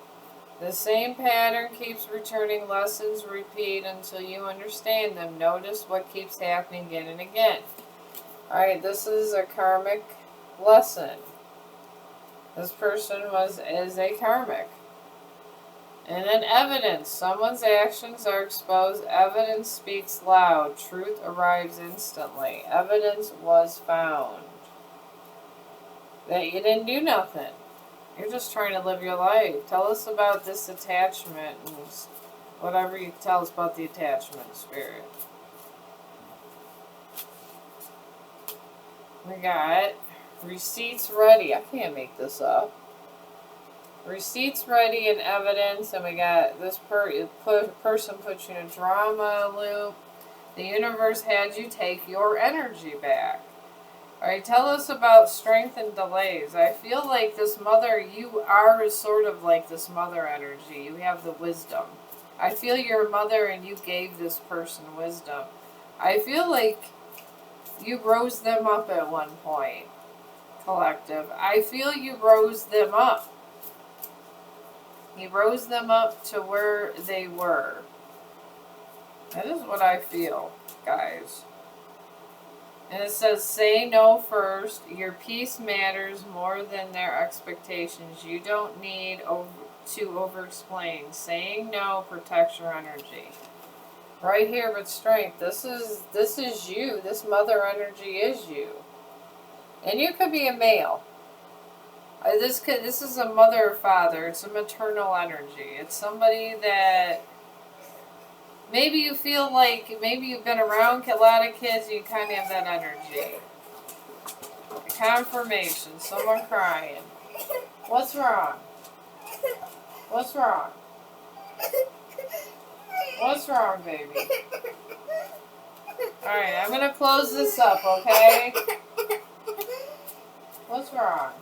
The same pattern keeps returning. Lessons repeat until you understand them. Notice what keeps happening again and again. Alright, this is a karmic lesson. This person is a karmic. And then evidence. Someone's actions are exposed. Evidence speaks loud. Truth arrives instantly. Evidence was found. That you didn't do nothing. You're just trying to live your life. Tell us about this attachment and whatever you tell us about the attachment spirit. We got receipts ready. I can't make this up. Receipts ready and evidence, and we got this person put you in a drama loop. The universe had you take your energy back. Alright, tell us about strength and delays. I feel like this mother, you are sort of like this mother energy. You have the wisdom. I feel you're a mother and you gave this person wisdom. I feel like you rose them up at one point, collective. I feel you rose them up. He rose them up to where they were. That is what I feel, guys. And it says, say no first. Your peace matters more than their expectations. You don't need to over-explain. Saying no protects your energy. Right here with strength. This is you. This mother energy is you. And you could be a male. This is a mother or father. It's a maternal energy. It's somebody that maybe you feel like, maybe you've been around a lot of kids and you kind of have that energy. Confirmation. Someone crying. What's wrong? What's wrong? What's wrong, baby? Alright, I'm going to close this up, okay? What's wrong?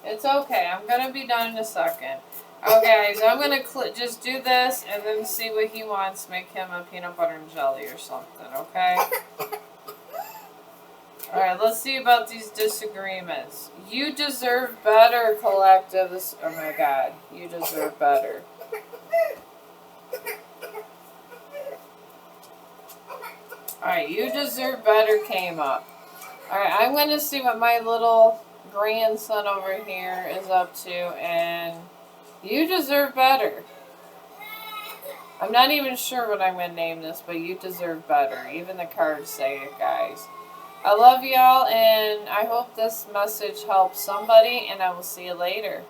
It's okay. I'm going to be done in a second. Okay, guys, I'm going to just do this and then see what he wants. Make him a peanut butter and jelly or something, okay? Alright, let's see about these disagreements. You deserve better, collective. Oh my god. You deserve better. Alright, you deserve better came up. Alright, I'm going to see what my little grandson over here is up to, and you deserve better. I'm not even sure what I'm going to name this, but you deserve better. Even the cards say it, guys. I love y'all, and I hope this message helps somebody, and I will see you later.